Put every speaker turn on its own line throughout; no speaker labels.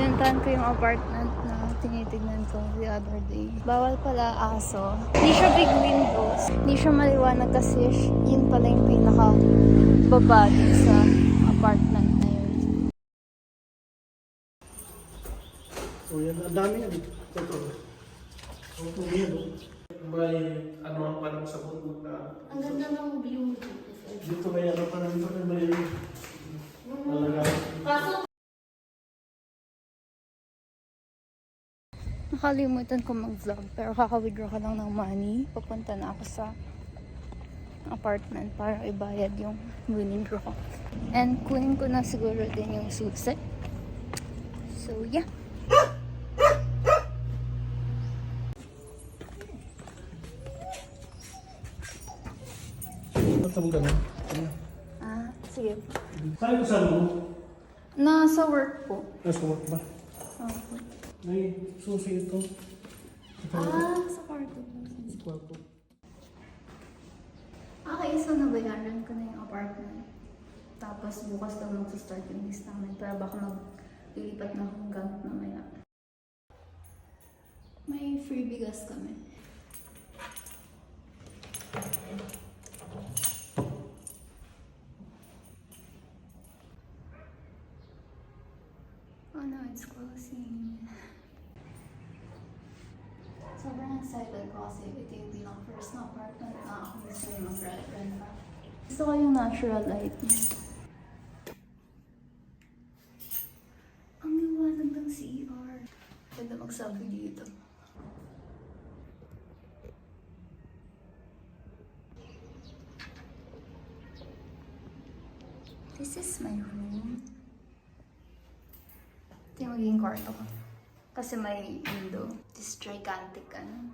Pinuntahan ko yung apartment na tinitignan ko the other day. Bawal pala aso. Hindi siya big windows. Hindi siya maliwanag kasi yun pala yung pinaka-baba din sa apartment na yun.
So yan, ang dami yan. Ito. May ano ang parang sabon na.
Ang ganda ng view.
Dito may ano pa rin ito. May talaga.
Nakalimutan ko mag-vlog pero kaka-withdraw ka lang ng money. Papunta na ako sa apartment para ibayad yung winning draw ko. And kunin ko na siguro din yung susi. So yeah.
Ito mo gano'n.
Sige.
Saan kasama mo?
Nasa work po.
Nasa work ba?
Okay.
May susi ito.
Sa kwarto.
Sa kwarto.
Okay, so nabayaran ko na yung apartment. Tapos bukas daw mag-start yung list namin. Pero baka maglilipat na akong gamit mamaya. May free bigas kami. Oh no, it's closing. Sobrang excited ko kasi ito yung pinaka-first na apartment na ako gusto yung mag-rent pa. Gusto ko yung natural light niya. Ang liwanag ng CR. Pwede magsabi dito. This is my room. Ito yung magiging kwarto ko. Kasi may window. This gigantic ano.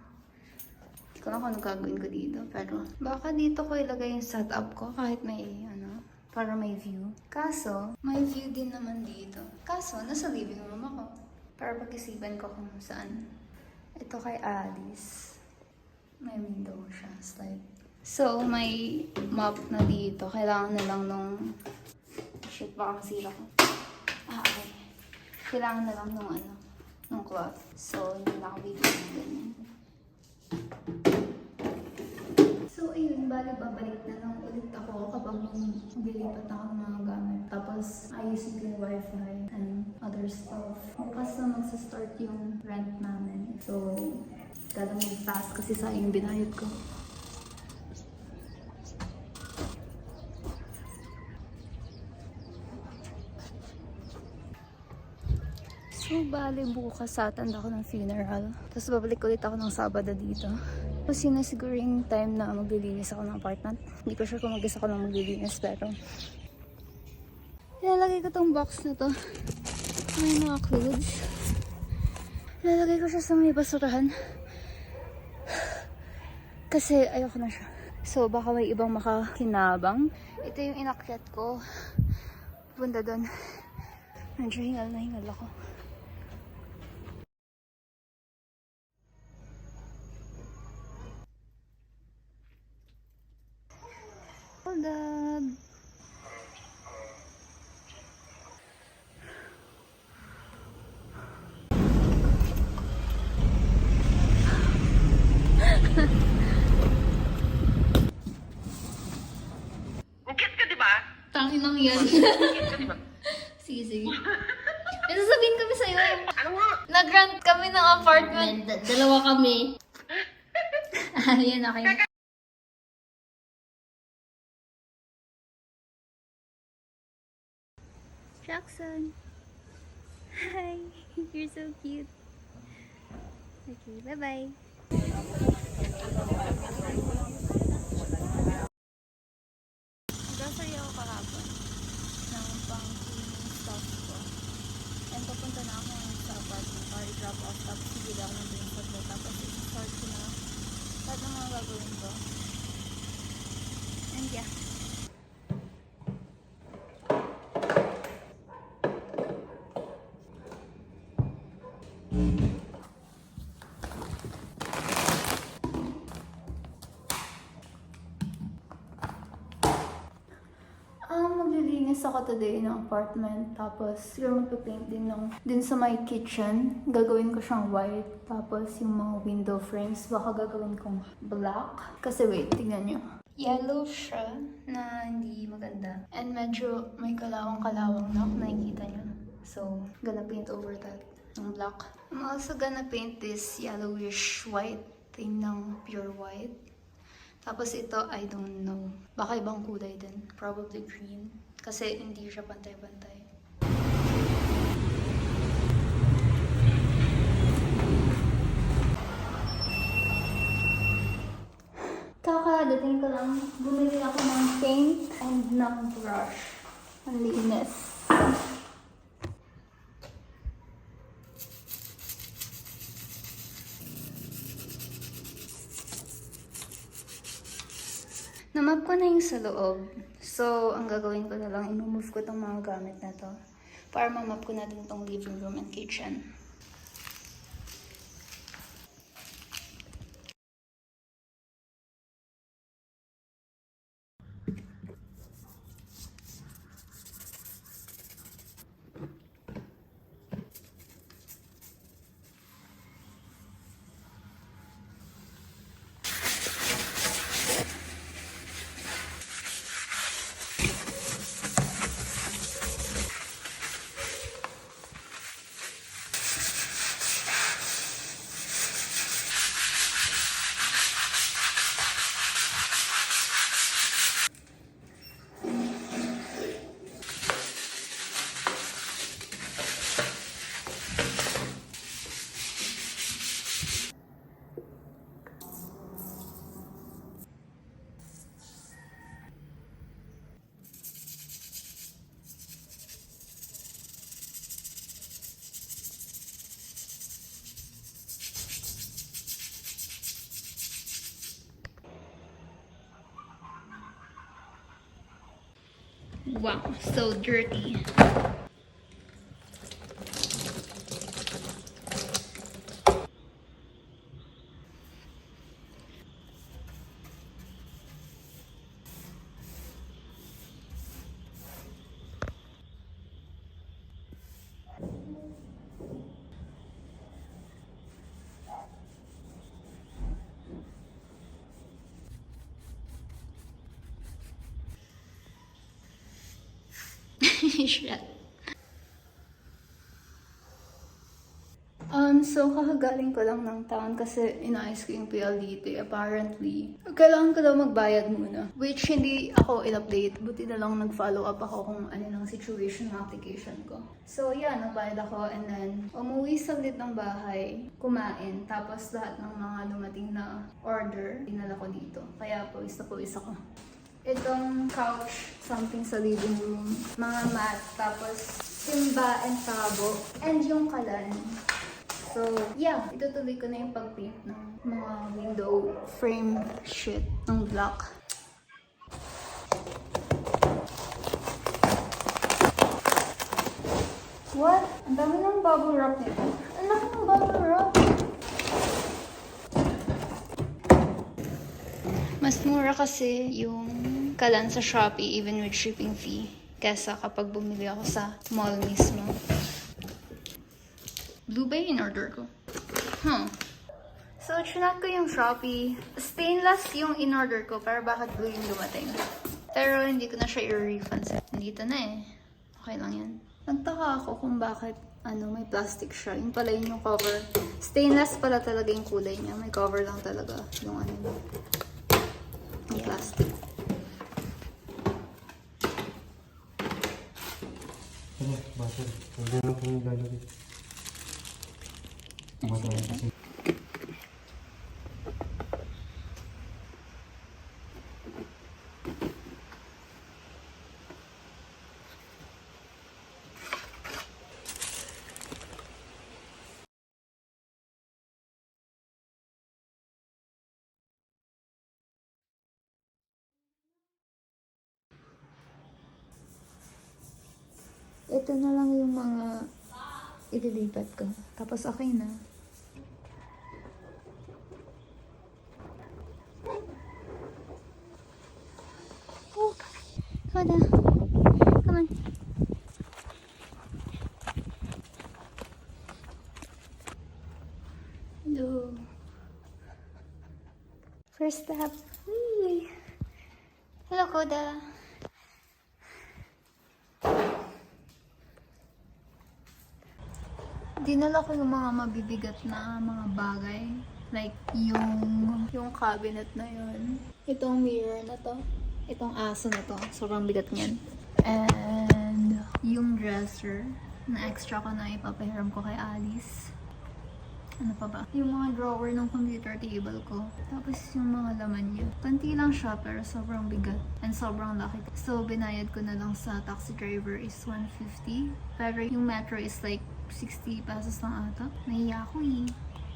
Hindi ko lang kung ano gagawin ko dito. Pero baka dito ko ilagay yung setup ko kahit may ano. Para may view. Kaso, may view din naman dito. Kaso, nasa living room ako. Para pag-isipan ko kung saan. Ito kay Alice. May window siya. Slide. So, may mop na dito. Kailangan na lang nung... Shit, baka masira ko. Okay. Kailangan na lang nung ano, nung cloth. So, hindi na ako bibigyan ng ganyan. So, ayun, babalik na lang ulit ako kapag maglilipat na ako ng mga gamit. Tapos, ayusin ko yung wifi and other stuff. Bukas na magsa-start yung rent namin. So, kada mag-pass kasi sa yung binayad ko. So, bali bukas attend ako ng funeral. Tapos babalik ulit ako ng Sabado dito. Tapos yun na siguro yung time na maglilinis ako ng apartment. Hindi ko sure kung mag-isa ako lang maglilinis pero... Ilalagay ko tong box na to. May mga clothes. Ilalagay ko siya sa may basurahan. Kasi ayoko na siya. So, baka may ibang makakinabang. Ito yung inakyat ko. Punta doon. Medyo hingal na hingal ako. Hold up.
Bukit ka, di ba?
Tangin nang yan.
Bukit ka, di ba?
Sige, sige. May sasabihin kami sa'yo.
Ano nga?
Nag-rent kami ng apartment.
Dalawa kami.
Ayan, okay. Jackson. Hi. You're so cute. Okay, bye-bye. Grocery ako kahapon ng pang-cleaning stuff ko. And papunta na ako sa apartment para i-drop off. Tapos bibili ako ng drink ko. Tapos i-start ko na lahat ng mga gagawin ko. And yeah. Maglilinis ako today ng apartment. Tapos, siguro magpa-paint din sa my kitchen. Gagawin ko siyang white. Tapos, yung mga window frames, baka gagawin kong black. Kasi wait, tignan nyo. Yellow siya na hindi maganda. And medyo may kalawang-kalawang na kung nakikita nyo. So, gonna paint over that ng black. I'm also gonna paint this yellowish white thing ng pure white. Tapos ito, I don't know. Baka ibang kulay din. Probably green. Kasi hindi siya pantay-pantay. Kakadating ko lang, bumili ako ng paint and ng brush. Ang linis. Namap ko na yung sa loob. So, ang gagawin ko na lang, i-move ko itong mga gamit na to para mamap ko na din itong living room and kitchen. Wow, so dirty. Shit. So, kakagaling ko lang ng town kasi inayos ko yung PLDT. Apparently, kailangan ko daw magbayad muna. Which, hindi ako in-update. Buti na lang nag-follow up ako kung ano ng situation ng application ko. So, yeah, nagbayad ako and then umuwi saglit ng bahay, kumain. Tapos lahat ng mga dumating na order, dinala ko dito. Kaya pawis ako. Itong couch, something sa living room, mga mat, tapos timba and tabo, and yung kalan. So, yeah, itutuloy ko na yung pag-paint ng mga window frame shit ng black. What? Ang dami ng bubble wrap nito. Ang laki ng bubble wrap. Mas mura kasi yung kalan sa Shopee even with shipping fee kesa kapag bumili ako sa mall mismo. Blue ba yung in-order ko? So, chinat ko yung Shopee. Stainless yung in-order ko pero bakit blue yung dumating? Pero hindi ko na siya i-refund. Nandito na eh. Okay lang yan. Nagtaka ako kung bakit may plastic siya. Yung pala yun yung cover. Stainless pala talaga yung kulay niya. May cover lang talaga yung yung plastic.
Ano, baso. Huwag na kami lalagay. Baso kasi.
Ito na lang yung mga ililipat ko. Tapos okay na. Oh, hold on. Come on. First step. Whee! Hello, Koda. Dinala ko yung mga mabibigat na mga bagay. Like, yung cabinet na yun. Itong mirror na to. Itong aso na to. Sobrang bigat niyan. And yung dresser na extra ko na ipapahiram ko kay Alice. Ano pa ba? Yung mga drawer ng computer table ko. Tapos yung mga laman niya. Panti lang siya pero sobrang bigat. And sobrang laki. So, binayad ko na lang sa taxi driver is 150. Pero yung metro is like 60 pesos lang ata. Nahiya ako eh.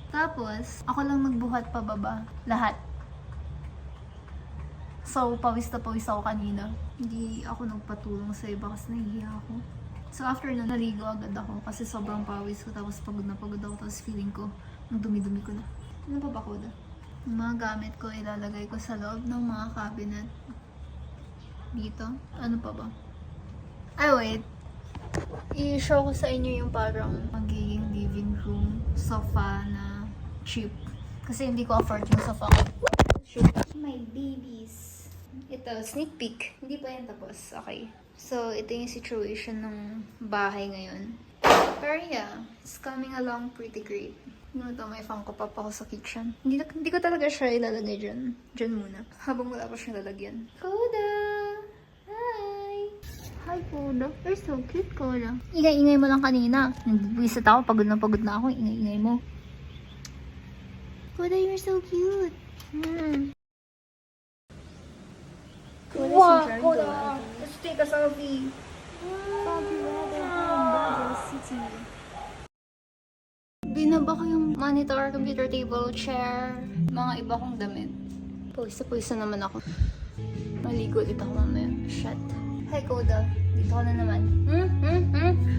Tapos, ako lang nagbuhat pababa. Lahat. So, pawis na pawis ako kanina. Hindi ako nagpatulong sa iba kasi nahihiya ako. So, after na, naligo agad ako kasi sobrang pawis ko. Tapos, pagod na pagod ako. Tapos, feeling ko, ang dumi-dumi ko na. Ano pa ba ko na? Yung mga gamit ko, ilalagay ko sa loob ng mga cabinet. Dito. Ano pa ba? Ay, wait. I-show ko sa inyo yung parang magiging living room sofa na cheap. Kasi hindi ko afford yung sofa ko. My babies. Ito, sneak peek. Hindi pa yan tapos. Okay. So, ito yung situation ng bahay ngayon. Pero yeah, it's coming along pretty great. No, ito, may Funko Pop ako sa kitchen. Hindi ko talaga siya ilalagay dyan. Dyan muna. Habang wala pa siyang lalagyan. Koda! Hi! Hi, Koda. You're so cute, Koda. Ingay-ingay mo lang kanina. Nagbibisit ako. Pagod na ako. Ingay-ingay mo. Koda, you're so cute. Wow, Koda. Let's take a selfie. Bobby Weather from Baguio City. Binaba ko yung monitor, computer table, chair, mga iba kong damit. Pawisa naman ako. Maligo ulit ako mamaya. Shit. Hi, Koda. Dito ka na naman.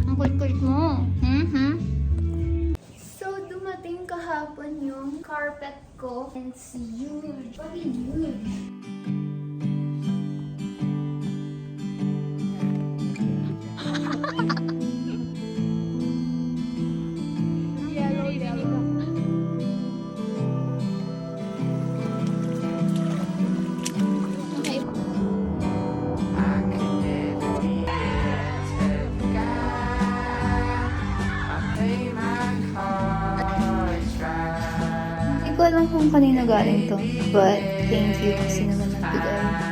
Ang kulit-kulit mo. So, dumating kahapon yung carpet ko. And it's huge. Fucking huge. Hindi ko alam kung kanino galing to. But, thank you kasi naman nagbigay.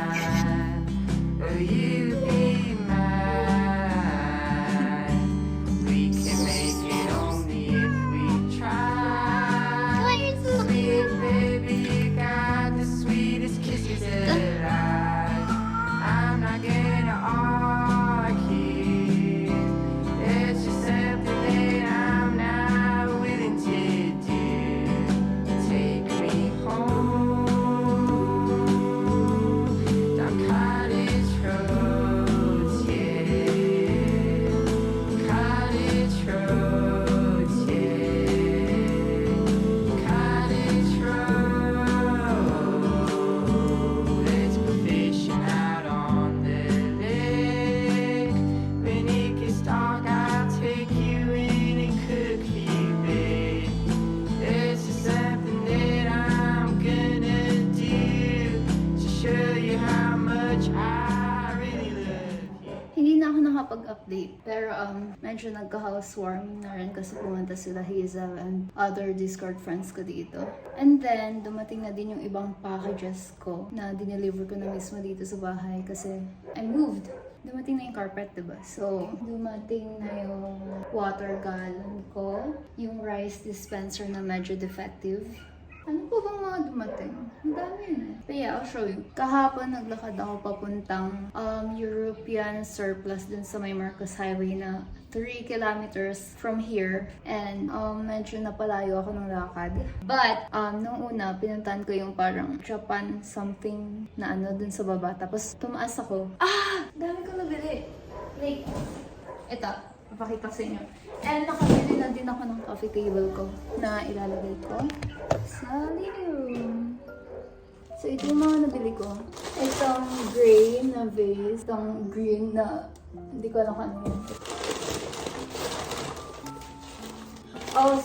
Nakapag-update. Pero medyo nagka-housewarming na rin kasi pumunta sila Hazel and other Discord friends ko dito. And then, dumating na din yung ibang packages ko na dineliver ko na mismo dito sa bahay kasi I moved. Dumating na yung carpet, diba? So, dumating na yung water gallon ko, yung rice dispenser na medyo defective. Ano po bang mga dumating? Ang dami yun eh. But yeah, I'll show you. Kahapon naglakad ako papuntang European surplus dun sa may Marcos Highway na 3 kilometers from here. And medyo napalayo ako ng lakad. But, nung una, pinuntahan ko yung parang Japan something na ano dun sa baba. Tapos tumaas ako. Dami ko nabili. Like, ito. Papakita ko sa inyo. And nakabili na din ako ng coffee table ko na ilalagay ko sa living room. So, ito yung mga nabili ko. Itong gray na vase. Itong green na hindi ko alam kung ano yun.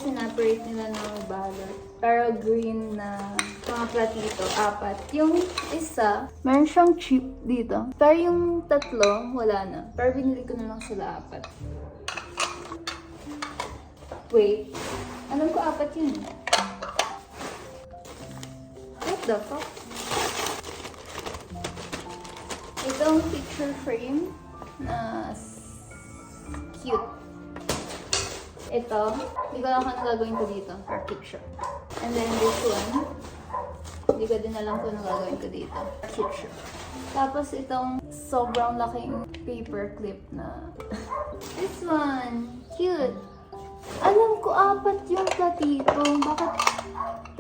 Sineparate nila ng balot. Pero green na mga platito, 4. Yung isa, meron siyang chip dito. Pero yung tatlo, wala na. Pero binili ko na lang sila 4. Wait. Alam ko 4 yun. What the fuck? Itong picture frame na cute. Ito, hindi ko alam kung ano gagawin ko dito for picture. And then this one, hindi ko din alam kung ano gagawin ko dito. Picture. Tapos itong sobrang laking paper clip na this one, cute. Alam ko 4 yung platito. Bakit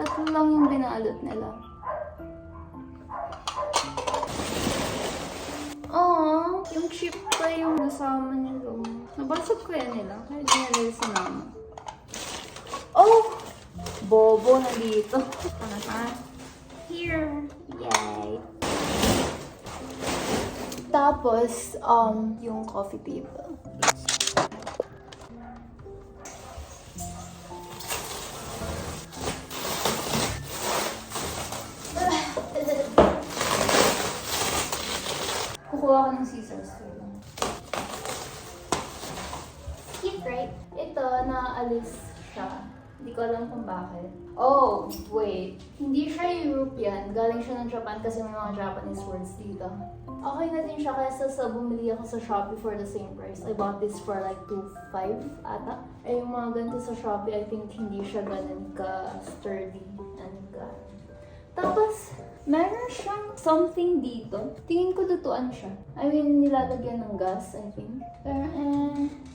3 lang yung binalot nila? Aww, yung chip pa yung nasama nila. Nabasag ko yan nila. Kaya di nila sinama. Oh! Bobo nandito. Ano ha? Here. Yay! Tapos, yung coffee table. Kukuha ko ng scissors. Cute, right? Ito, naalis siya. Hindi ko alam kung bakit. Oh, wait. Hindi siya European. Galing siya ng Japan kasi may mga Japanese words dito. Okay na din siya kaysa sa bumili ako sa Shopee for the same price. I bought this for like 2.5 ata. Yung mga ganito sa Shopee, I think hindi siya ganun ka-sturdy and ka. Tapos, meron siyang something dito. Tingin ko lutuan siya. I mean, nilalagyan ng gas, I think. Pero,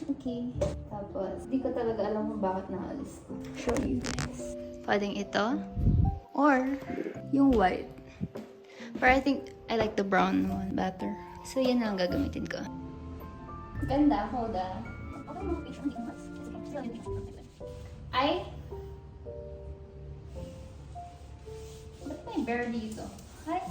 okay. Tapos, di ko talaga alam kung bakit naalis ko. Show you guys. Pwedeng ito. Or, yung white. But I think I like the brown one better. So, yan ang gagamitin ko. Ganda, hold on. Ay! Ba't may bear dito? Hi!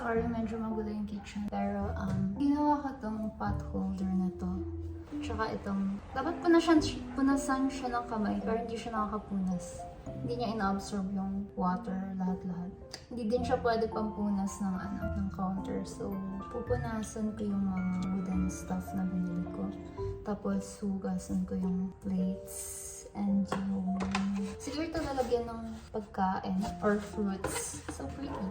Sorry, medyo magulo yung kitchen. Pero, ginawa ko tong pot holder na to. Tsaka itong, dapat punasan siya ng kamay, pero hindi siya nakakapunas. Hindi niya ina-absorb yung water, lahat-lahat. Hindi din siya pwede pampunas ng, ng counter. So, pupunasan ko yung mga wooden stuff na binili ko. Tapos, hugasan ko yung plates. And yung, siguro ito lalagyan ng pagkain or fruits. So pretty.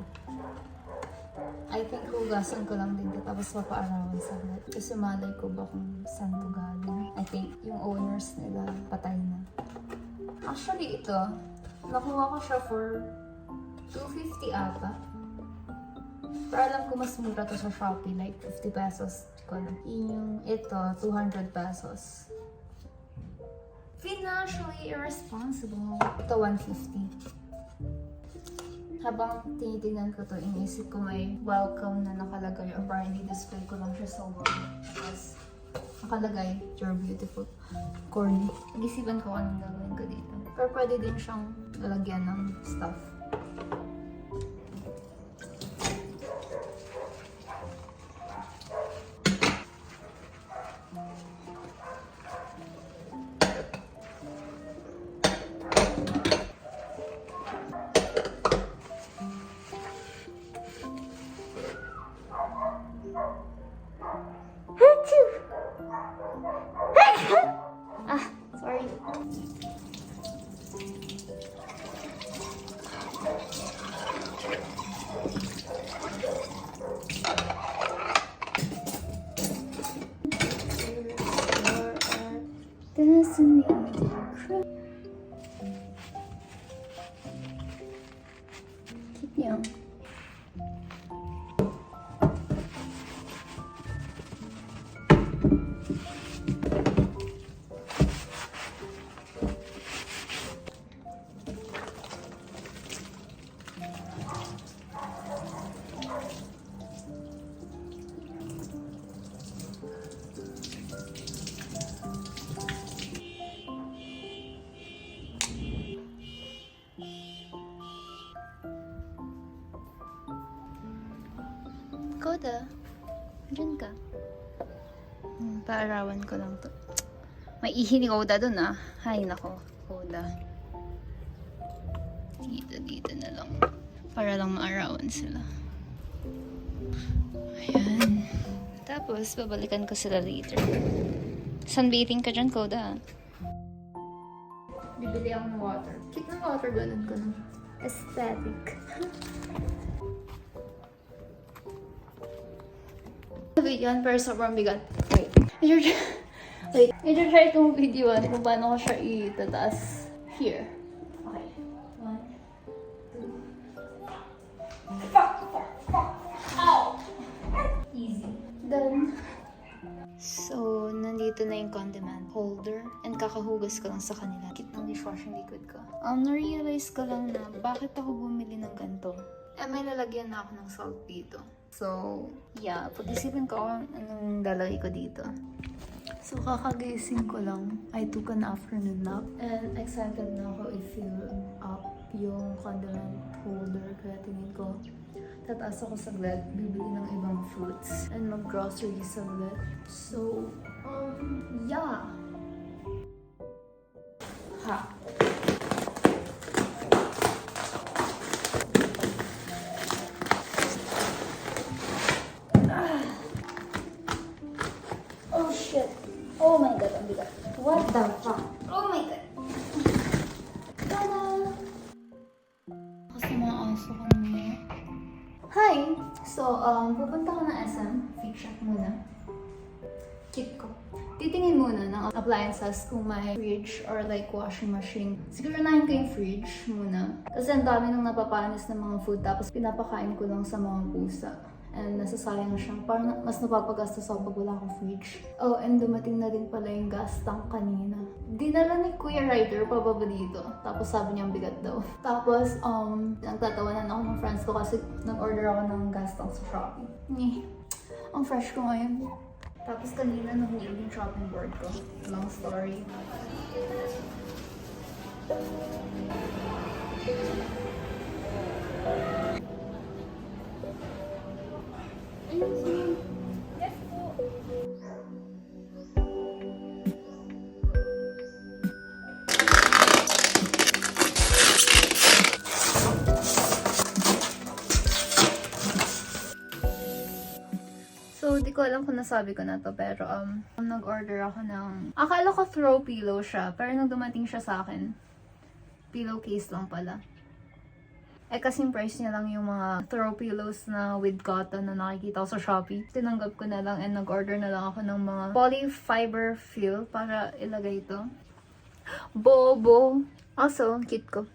I think hugasan ko lang din ito, tapos papaarawan saglit. Kasi malay ko ba kung saan to galing. I think yung owners nila patay na. Actually ito, nakuha ko siya for 250 ata. Pero alam ko mas mura to sa Shopee, like 50 pesos. Yung ito, 200 pesos. Financially irresponsible. Ito, 150. Habang tinitingnan ko to, inisip ko may welcome na nakalagay or parang i-display ko lang siya sa wall. Tapos, nakalagay, you're beautiful. Corny. Nag-isipan ko anong gagawin ko dito. Pero pwede din siyang lalagyan ng stuff. Sorry. Doesn't need to cry. Keep young. Koda, dyan ka. Paarawan ko lang to. May ihi ni Koda dun ah. Hay nako, Koda. Dito na lang. Para lang maarawan sila. Ayan. Tapos, babalikan ko sila later. Sunbathing ka dyan, Koda. Bibili ako ng water. Cute ng water balloon ko na. Aesthetic. Wait yan, pero sobrang bigat. Wait. I-try kong videoan kung paano ko siya itataas. Here. Okay. 1, 2. Fuck! Ow! Easy. Done. So, nandito na yung condiment holder and kakahugas ko lang sa kanila. Kit ng dishwashing liquid ko. Na-realize ko lang na bakit ako bumili ng ganito. May lalagyan na ako ng salt dito. So, yeah. Pag-isipin ko anong lalagay ko dito. So, kakagising ko lang. I took an afternoon nap. And excited na ako i-fill up yung condiment holder. Kaya tingin ko, tataas ako saglit, bibili ng ibang fruits, and mag-grocery saglit. So, yeah. Ha. Oh shit. Oh my god, ang bigat. What the fuck? Oh my god. Tada! Kasi mga aso ko niya. Hi! So, pupunta ko ng SM. Fit check muna. Kit ko. Titingin muna ng appliances kung may fridge or like washing machine. Siguraduhin ko yung fridge muna. Kasi ang dami nang napapanis ng mga food tapos pinapakain ko lang sa mga pusa. And nasasayang siya. Parang mas napapagastos ako pag wala akong fridge. Oh, and dumating na din pala yung gas tank kanina. Dinala ni Kuya Ryder pababa dito. Tapos sabi niya ang bigat daw. Tapos, nagtatawanan ako ng friends ko kasi nag-order ako ng gas tank sa Shopee. Ang fresh ko ngayon. Tapos kanina nahulog yung shopping board ko. Long story.
Yes po.
So, di ko alam kung nasabi ko na to, pero nag-order ako ng... Akala ko throw pillow siya, pero nung dumating siya sa akin, pillowcase lang pala. Eh, kasing price niya lang yung mga throw pillows na with cotton na nakikita ko sa Shopee. Tinanggap ko na lang and nag-order na lang ako ng mga polyfiber fill para ilagay ito. Bobo! Also, ang cute ko.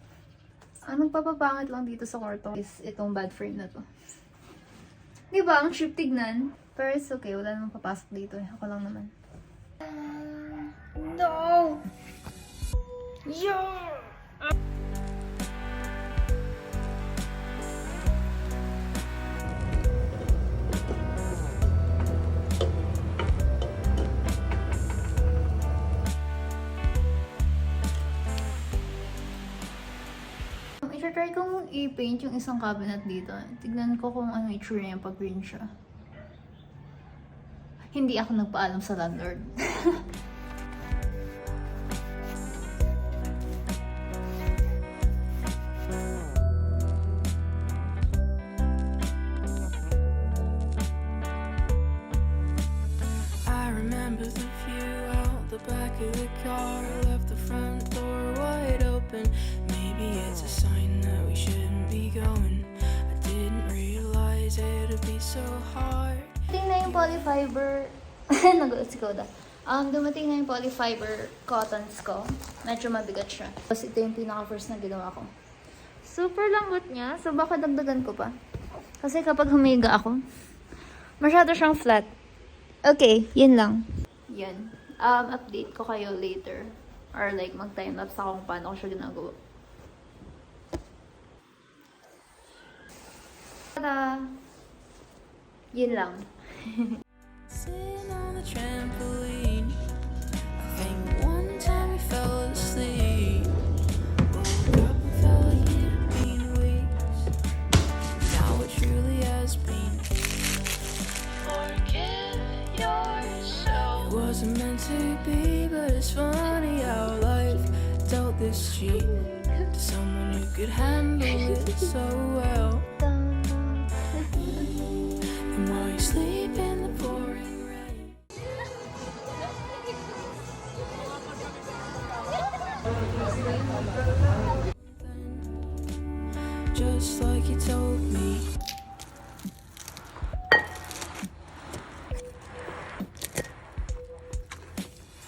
Anong papapangit lang dito sa kwarto is itong bed frame na to. Diba? Ang cheap tignan. Pero it's okay. Wala namang papasok dito. Ako lang naman. No! Yeah! I-try kong i-paint yung isang cabinet dito. Tignan ko kung ano itsura niya pag green siya. Hindi ako nagpaalam sa landlord.
I remember the view out the back of the car, left the front door wide open. Maybe it's a sign that we shouldn't be going. I didn't realize it'd be so hard.
Dumating na yung polyfiber... Nagulat si Koda. Dumating na yung polyfiber cottons ko. Medyo mabigat siya. Tapos ito yung pinaka-first na ginawa ko. Super lambot niya. So baka dagdagan ko pa. Kasi kapag humiga ako, masyado siyang flat. Okay, yun lang. Yun. Update ko kayo later. Or like mag-timelapse ako kung paano ko siya ginagawa. Tada! Yun lang.
Sitting on the trampoline, I think one time we fell asleep. Woke up and felt like it had been weeks. Now it truly has been. could handle it so well. And while you sleep in the pouring rain, just like you told me.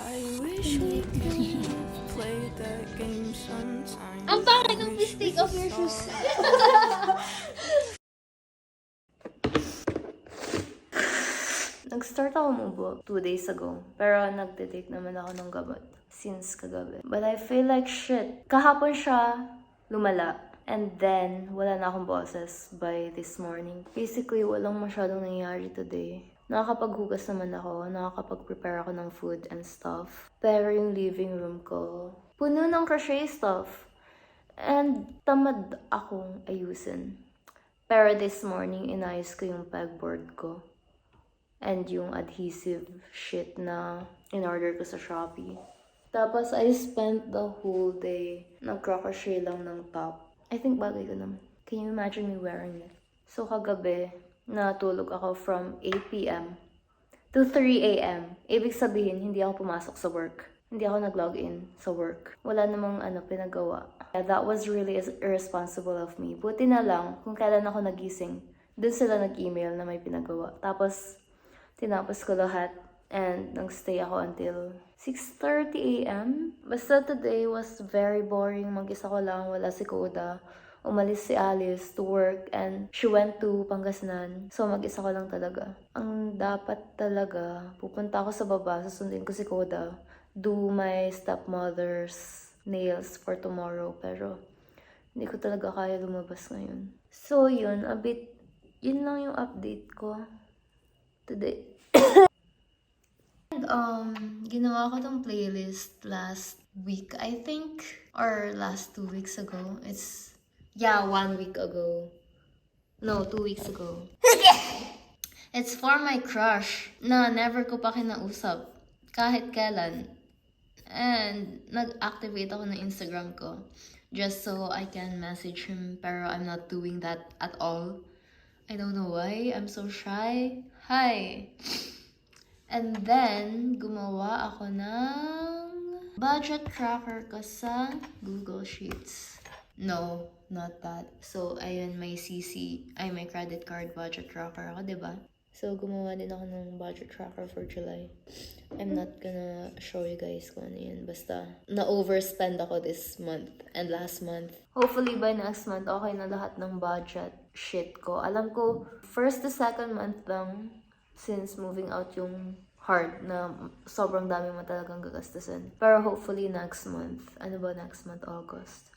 I wish we could play that game sometime.
Ang pangit ng please take off your shoes.
Nag-start ako umubo 2 days ago. Pero nagtitake naman ako ng gamot since kagabi. But I feel like shit. Kahapon siya lumala. And then, wala na akong boses by this morning. Basically, walang masyadong nangyayari today. Nakakapaghugas naman ako, nakakapag-prepare ako ng food and stuff. Pero yung living room ko, puno ng crochet stuff. And tamad akong ayusin. Pero this morning, inayos ko yung pegboard ko. And yung adhesive shit na in-order ko sa Shopee. Tapos, I spent the whole day nag-crochet lang ng top. I think bagay ko naman. Can you imagine me wearing it? So, kagabi, natulog ako from 8 p.m. to 3 a.m. Ibig sabihin, hindi ako pumasok sa work. Hindi ako nag-log in sa work. Wala namang pinagawa. That was really irresponsible of me. Buti na lang, kung kailan ako nagising, dun sila nag-email na may pinagawa. Tapos, tinapos ko lahat and nag-stay ako until 6:30 a.m. Basta today was very boring. Mag-isa ko lang, wala si Koda. Umalis si Alice to work and she went to Pangasinan. So mag-isa ko lang talaga. Ang dapat talaga, pupunta ako sa baba, susundin ko si Koda, do my stepmother's nails for tomorrow. Pero hindi ko talaga kaya lumabas ngayon. So yun, yun lang yung update ko today. Ginawa ko tong playlist last week, I think, or last 2 weeks ago. It's, 1 week ago. No, 2 weeks ago. It's for my crush na never ko pa kinausap kahit kailan. And nag-activate ako ng Instagram ko just so I can message him, pero I'm not doing that at all. I don't know why. I'm so shy. Hi! And then, gumawa ako ng budget tracker ko sa Google Sheets. No, not that. So, ayun, may may credit card budget tracker ako, diba? So, gumawa din ako ng budget tracker for July. I'm not gonna show you guys kung ano yun. Basta, na-overspend ako this month and last month. Hopefully, by next month, okay na lahat ng budget shit ko. Alam ko, first to second month lang, since moving out yung hard na sobrang dami mo talagang gagastusin. Pero hopefully next month. Ano ba next month? August.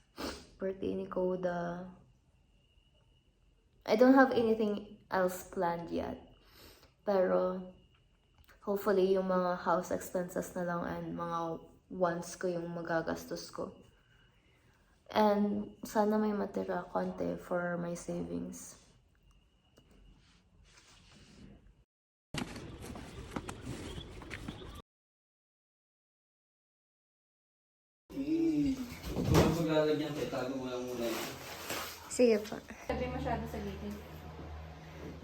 Birthday ni Koda. I don't have anything else planned yet. Pero hopefully yung mga house expenses na lang and mga wants ko yung magagastos ko. And sana may matira konti for my savings.
Kung maglalagyan ka, itago mo lang muna yun.
Sige po.
Sabi masyado sa gilid.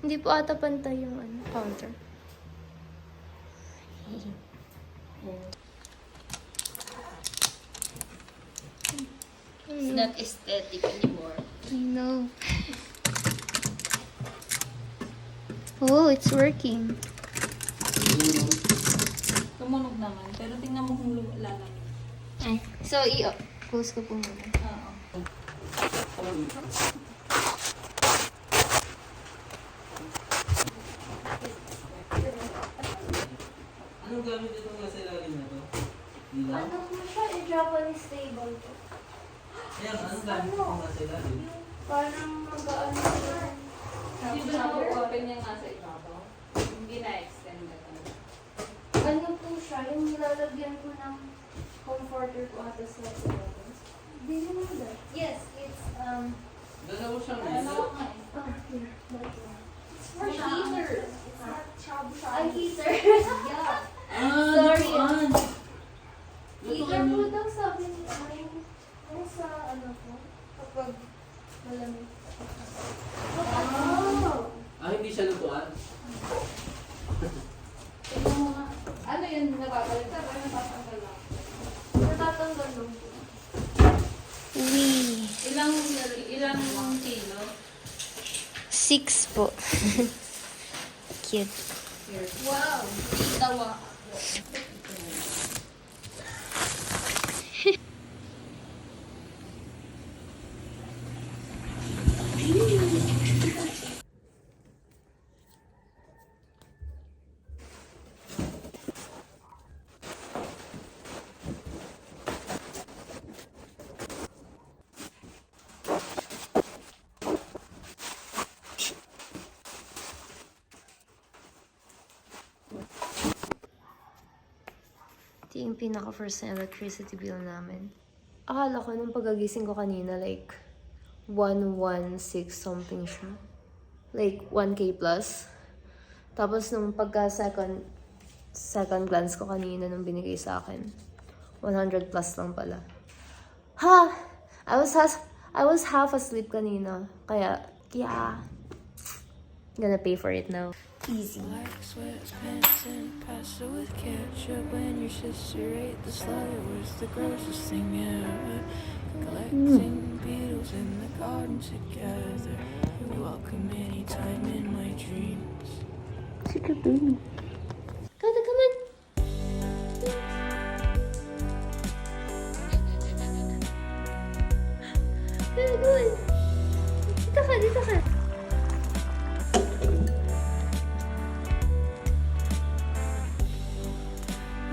Hindi po ata pantay yung counter.
It's not aesthetic anymore.
I know. Oh, it's working.
Tumunog naman, pero tingnan mo kung lalamig.
Ay, so close ko po muna.
Oo.
Anong gamit ito nga sa ilalim na to? Dilaw?
Ano po siya? Japanese table po.
Ayan, anong gamit ito nga sa ilalim?
Parang mag-ano siya.
Hindi ba na-open yung nasa ibabaw? Hindi na-extend na talaga.
Ano po siya? Yung nilalagyan ko ng comforter ko ata sa ilalim. Do you know that? Yes, it's
Dalawa siya
Ano
ngayon.
nga eh?
oh, here. That one.
It's for heaters. It's not
Ay, heater.
Yeah.
Sorry.
Lutuan
Heater
mo.
po daw sabi ni Ay. Ano sa ano po? Kapag pag malamig.
Hindi siya lutuan?
Tingnan mo nga. Ano yun? Nababaliktad or natatanggal lang?
Natatanggal lang po. Wee.
Ilang kilo?
6 po. Cute.
Wow! Tawa.
Ito yung pinaka-first na electricity bill namin. Akala ko nung pagagising ko kanina, like, 116 something siya. Like, 1K plus. Tapos nung pagka-second glance ko kanina nung binigay sa akin, 100 plus lang pala. Ha! I was half asleep kanina. Kaya, gonna pay for it now. Easy.
Black sweatpants and pasta with ketchup. When your sister ate the slug, it was the grossest thing ever. Collecting beetles in the garden together. You're welcome anytime in my dreams.
Kada, come on. Kada, come on. Dito ka.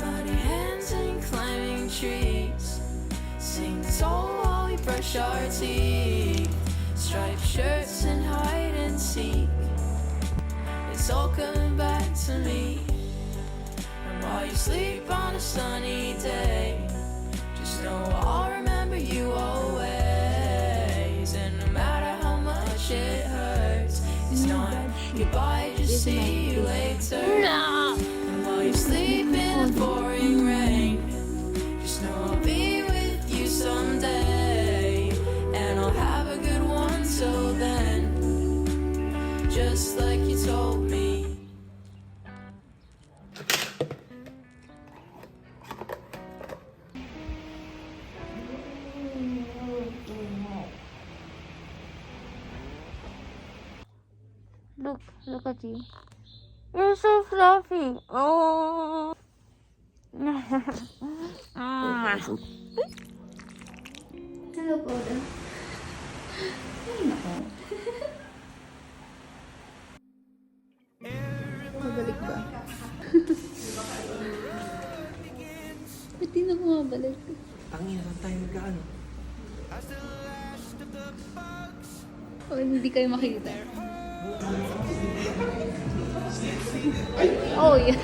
Muddy hands and climbing trees. Sing tall while we brush our teeth. Striped shirts and hide and seek. It's all coming back to me. And while you sleep on a sunny day, just know I'll remember you always. And no matter how much it hurts, it's not goodbye, just see you later. And while you sleep in the pouring rain, just know I'll be with you someday. And I'll have a good one till then, just like you told me.
Look at you. You're so fluffy. Oh. Hello, Poda. Ay, nako. Mabalik ba? Ba't di na bumabalik?
Tangina, saan tayo magkaano?
Oh, hindi kayo makita. Oh, yan.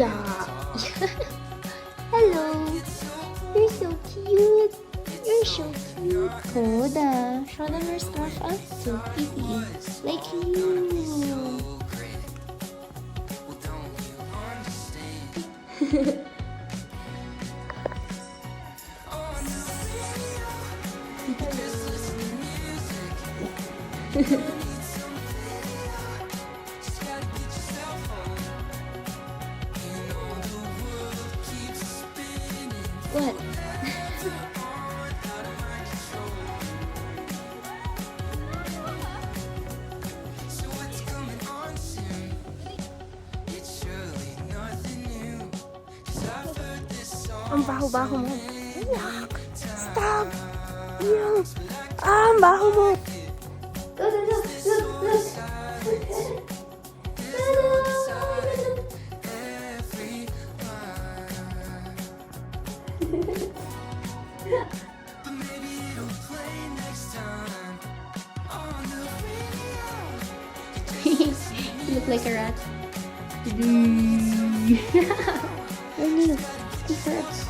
Yeah. Hello. You're so cute. You're so cute. Koda. Show them your scarf. I'm so pretty. Like you. What? Ang baho-baho mo. Yuck! Stop! Yuck! Ah, ang baho mo! Go, go, go! Look, look! You look like a rat. Really? T-shirts.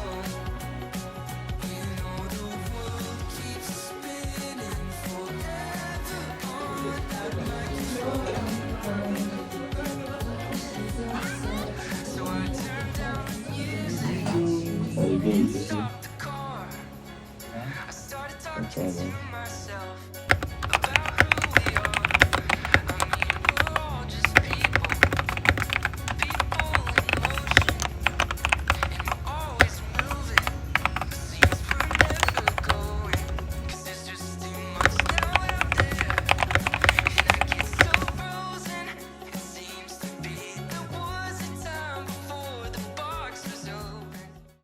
Holiday kasi. Ha? Pagkala.